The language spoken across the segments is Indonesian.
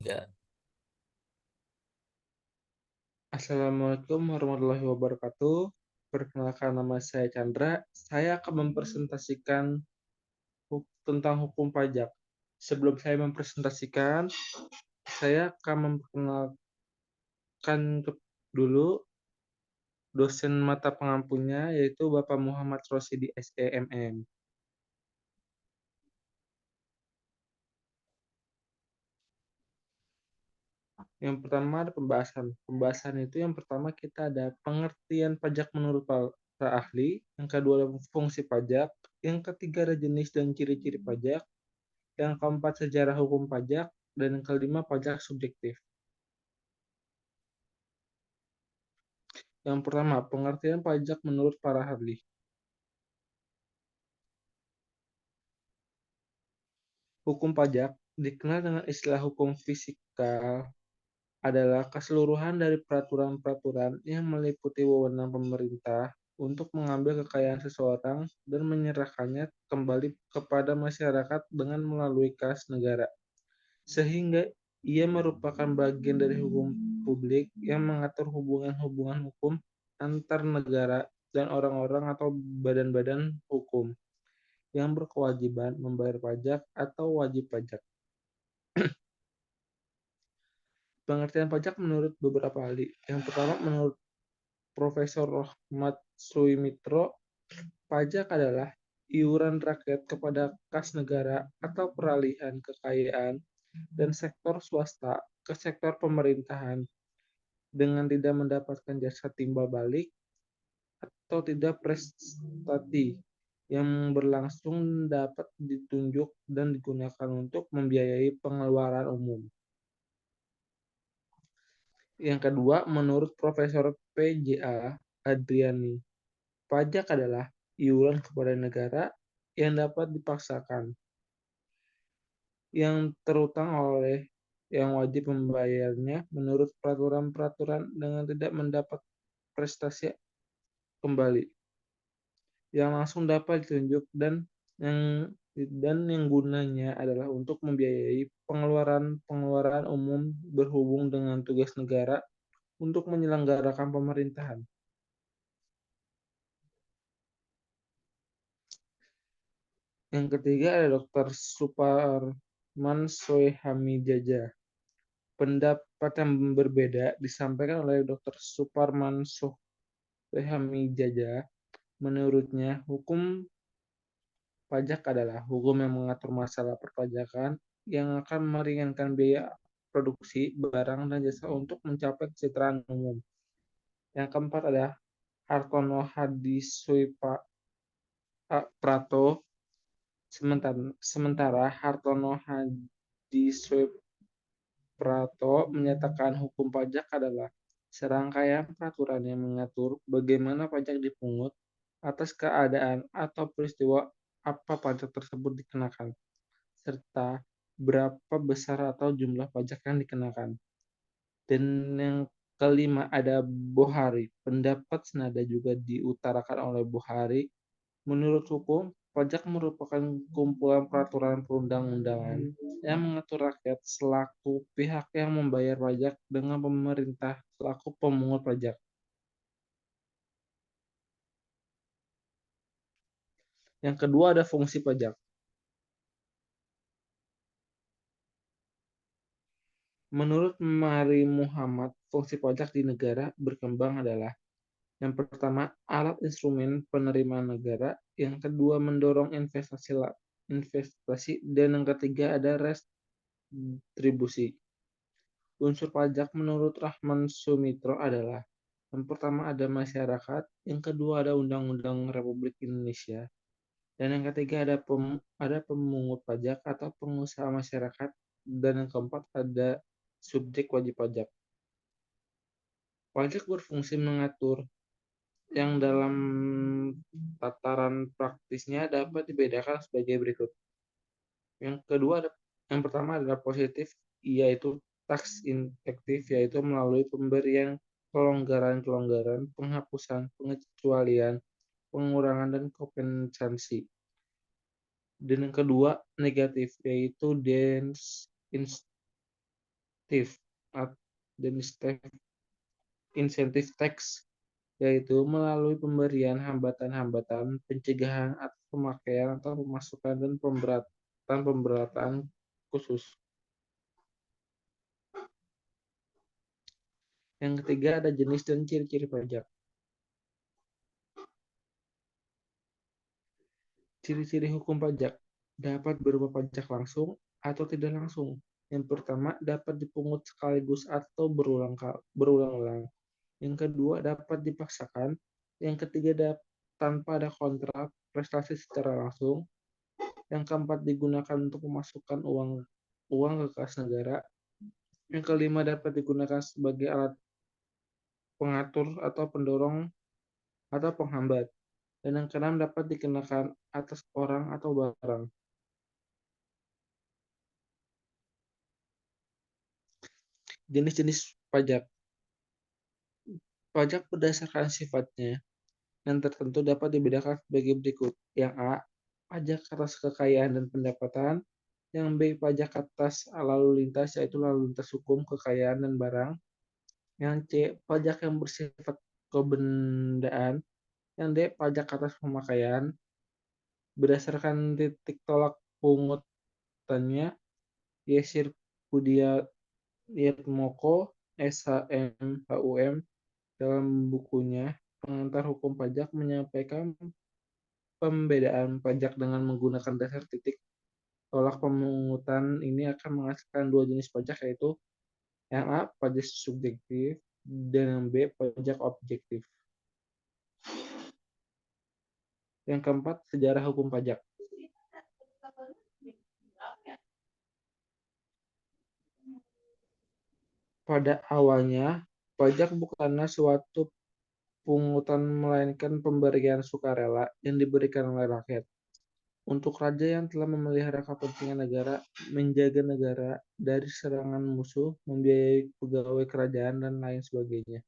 Ya, Assalamualaikum warahmatullahi wabarakatuh. Perkenalkan nama saya Chandra. Saya akan mempresentasikan tentang hukum pajak. Sebelum saya mempresentasikan, saya akan memperkenalkan dulu dosen mata pengampunya, yaitu Bapak Muhammad Rosidi SEMM. Yang pertama ada pembahasan. Pembahasan itu yang pertama kita ada pengertian pajak menurut para ahli, yang kedua ada fungsi pajak, yang ketiga ada jenis dan ciri-ciri pajak, yang keempat sejarah hukum pajak, dan yang kelima pajak subjektif. Yang pertama, pengertian pajak menurut para ahli. Hukum pajak dikenal dengan istilah hukum fisikal adalah keseluruhan dari peraturan-peraturan yang meliputi wewenang pemerintah untuk mengambil kekayaan seseorang dan menyerahkannya kembali kepada masyarakat dengan melalui kas negara, sehingga ia merupakan bagian dari hukum publik yang mengatur hubungan-hubungan hukum antar negara dan orang-orang atau badan-badan hukum yang berkewajiban membayar pajak atau wajib pajak. Pengertian pajak menurut beberapa ahli. Yang pertama, menurut Profesor Rohmat Suimitro, pajak adalah iuran rakyat kepada kas negara atau peralihan kekayaan dan sektor swasta ke sektor pemerintahan dengan tidak mendapatkan jasa timbal balik atau tidak prestasi yang berlangsung dapat ditunjuk dan digunakan untuk membiayai pengeluaran umum. Yang kedua, menurut Profesor PJA Adriani, pajak adalah iuran kepada negara yang dapat dipaksakan, yang terutang oleh yang wajib membayarnya menurut peraturan-peraturan dengan tidak mendapat prestasi kembali, yang langsung dapat ditunjuk dan yang gunanya adalah untuk membiayai pengeluaran-pengeluaran umum berhubung dengan tugas negara untuk menyelenggarakan pemerintahan. Yang ketiga ada Dr. Suparman Soehamijaja. Pendapat yang berbeda disampaikan oleh Dr. Suparman Soehamijaja. Menurutnya, hukum pajak adalah hukum yang mengatur masalah perpajakan yang akan meringankan biaya produksi barang dan jasa untuk mencapai kesejahteraan umum. Yang keempat ada Hartono Prato. Sementara Hartono Hadisuiprato menyatakan hukum pajak adalah serangkaian peraturan yang mengatur bagaimana pajak dipungut atas keadaan atau peristiwa apa pajak tersebut dikenakan, serta berapa besar atau jumlah pajak yang dikenakan. Dan yang kelima ada Bohari. Pendapat senada juga diutarakan oleh Bohari. Menurut hukum, pajak merupakan kumpulan peraturan perundang-undangan yang mengatur rakyat selaku pihak yang membayar pajak dengan pemerintah selaku pemungut pajak. Yang kedua ada fungsi pajak. Menurut Mari Muhammad, fungsi pajak di negara berkembang adalah yang pertama, alat instrumen penerimaan negara, yang kedua mendorong investasi, dan yang ketiga ada redistribusi. Unsur pajak menurut Rahman Sumitro adalah yang pertama ada masyarakat, yang kedua ada Undang-Undang Republik Indonesia, dan yang ketiga ada pemungut pajak atau pengusaha masyarakat, dan yang keempat ada subjek wajib pajak. Pajak berfungsi mengatur yang dalam tataran praktisnya dapat dibedakan sebagai berikut. Yang kedua, yang pertama adalah positif, yaitu tax inefektif, yaitu melalui pemberian kelonggaran-kelonggaran, penghapusan, pengecualian, pengurangan, dan kompensasi. Dan yang kedua, negatif, yaitu TIF, jenis insentif tax, yaitu melalui pemberian hambatan-hambatan, pencegahan atau pemakaian atau pemasukan dan pemberatan khusus. Yang ketiga ada jenis dan ciri-ciri pajak. Ciri-ciri hukum pajak dapat berupa pajak langsung atau tidak langsung. Yang pertama dapat dipungut sekaligus atau berulang-ulang. Yang kedua dapat dipaksakan. Yang ketiga tanpa ada kontrak prestasi secara langsung. Yang keempat digunakan untuk memasukkan uang ke kas negara. Yang kelima dapat digunakan sebagai alat pengatur atau pendorong atau penghambat. Dan yang keenam dapat dikenakan atas orang atau barang. Jenis-jenis pajak. Pajak berdasarkan sifatnya yang tertentu dapat dibedakan sebagai berikut. Yang A, pajak atas kekayaan dan pendapatan. Yang B, pajak atas lalu lintas, yaitu lalu lintas hukum, kekayaan, dan barang. Yang C, pajak yang bersifat kebendaan. Yang D, pajak atas pemakaian. Berdasarkan titik tolak pungutannya, Yesir Pudiatmoko, SHM, dalam bukunya Pengantar Hukum Pajak menyampaikan pembedaan pajak dengan menggunakan dasar titik tolak pemungutan ini akan menghasilkan dua jenis pajak, yaitu yang A, pajak subjektif, dan yang B, pajak objektif. Yang keempat, sejarah hukum pajak. Pada awalnya, pajak bukanlah suatu pungutan melainkan pemberian sukarela yang diberikan oleh rakyat untuk raja yang telah memelihara kepentingan negara, menjaga negara dari serangan musuh, membiayai pegawai kerajaan, dan lain sebagainya.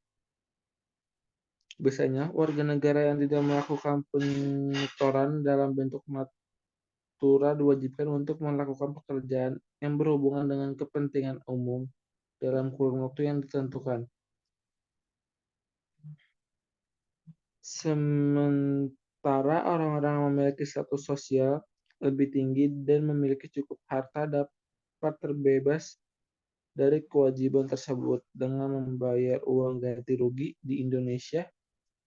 Biasanya, warga negara yang tidak melakukan penyetoran dalam bentuk natura diwajibkan untuk melakukan pekerjaan yang berhubungan dengan kepentingan umum dalam kurun waktu yang ditentukan. Sementara orang-orang yang memiliki status sosial lebih tinggi dan memiliki cukup harta dapat terbebas dari kewajiban tersebut dengan membayar uang ganti rugi. Di Indonesia,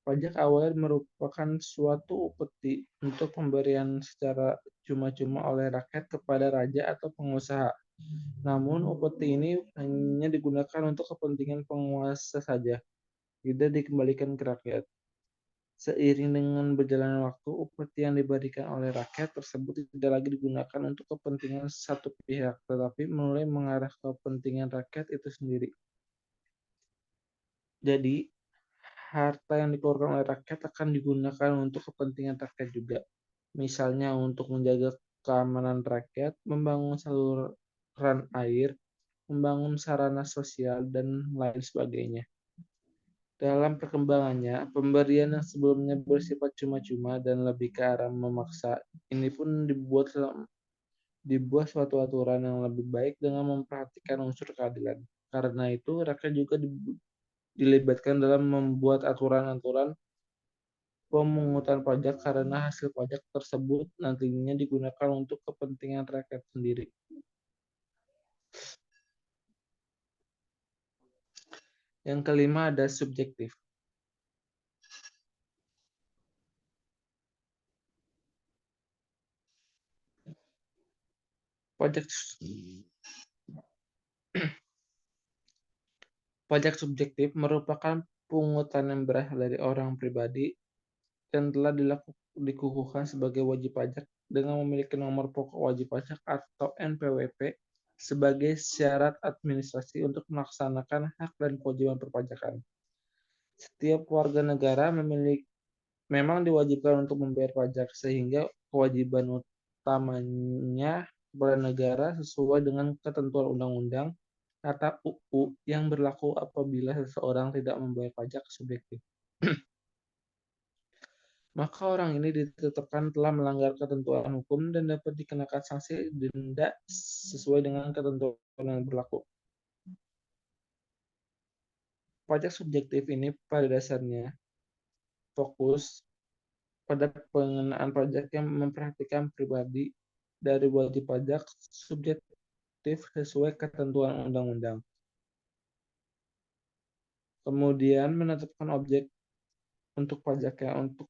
pajak awalnya merupakan suatu upeti untuk pemberian secara cuma-cuma oleh rakyat kepada raja atau pengusaha. Namun, upeti ini hanya digunakan untuk kepentingan penguasa saja, tidak dikembalikan ke rakyat. Seiring dengan berjalannya waktu, upeti yang diberikan oleh rakyat tersebut tidak lagi digunakan untuk kepentingan satu pihak, tetapi mulai mengarah ke kepentingan rakyat itu sendiri. Jadi, harta yang dikeluarkan oleh rakyat akan digunakan untuk kepentingan rakyat juga. Misalnya untuk menjaga keamanan rakyat, membangun saluran air, membangun sarana sosial, dan lain sebagainya. Dalam perkembangannya, pemberian yang sebelumnya bersifat cuma-cuma dan lebih ke arah memaksa, ini pun dibuat suatu aturan yang lebih baik dengan memperhatikan unsur keadilan. Karena itu, rakyat juga dilibatkan dalam membuat aturan-aturan pemungutan pajak karena hasil pajak tersebut nantinya digunakan untuk kepentingan rakyat sendiri. Yang kelima ada subjektif. Pajak subjektif merupakan pungutan yang berasal dari orang pribadi dan telah dikukuhkan sebagai wajib pajak dengan memiliki nomor pokok wajib pajak atau NPWP sebagai syarat administrasi untuk melaksanakan hak dan kewajiban perpajakan. Setiap warga negara memang diwajibkan untuk membayar pajak, sehingga kewajiban utamanya kepada negara sesuai dengan ketentuan undang-undang atau UU yang berlaku apabila seseorang tidak membayar pajak subjektif. Maka orang ini ditetapkan telah melanggar ketentuan hukum dan dapat dikenakan sanksi denda sesuai dengan ketentuan yang berlaku. Pajak subjektif ini pada dasarnya fokus pada pengenaan pajak yang memperhatikan pribadi dari wajib pajak subjektif sesuai ketentuan undang-undang. Kemudian menetapkan objek untuk pajaknya. Untuk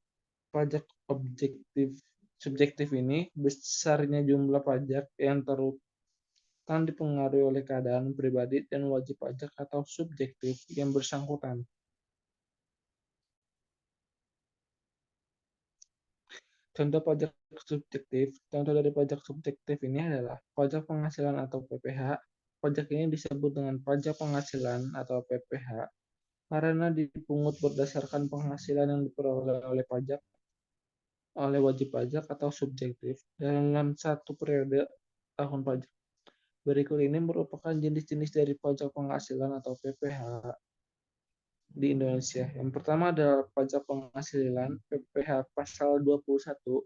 pajak objektif subjektif ini besarnya jumlah pajak yang terutang dipengaruhi oleh keadaan pribadi dan wajib pajak atau subjektif yang bersangkutan. Contoh dari pajak subjektif ini adalah pajak penghasilan atau PPH. Pajak ini disebut dengan pajak penghasilan atau PPH karena dipungut berdasarkan penghasilan yang diperoleh oleh wajib pajak atau subjektif dalam satu periode tahun pajak. Berikut ini merupakan jenis-jenis dari pajak penghasilan atau PPH di Indonesia. Yang pertama adalah pajak penghasilan PPH pasal 21.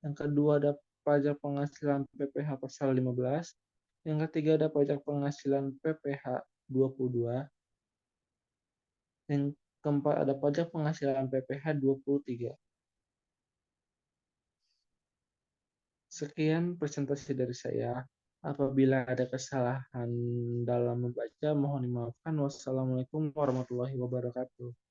Yang kedua ada pajak penghasilan PPH pasal 15. Yang ketiga ada pajak penghasilan PPH 22. Yang keempat ada pajak penghasilan PPH 23. Sekian presentasi dari saya. Apabila ada kesalahan dalam membaca, mohon dimaafkan. Wassalamualaikum warahmatullahi wabarakatuh.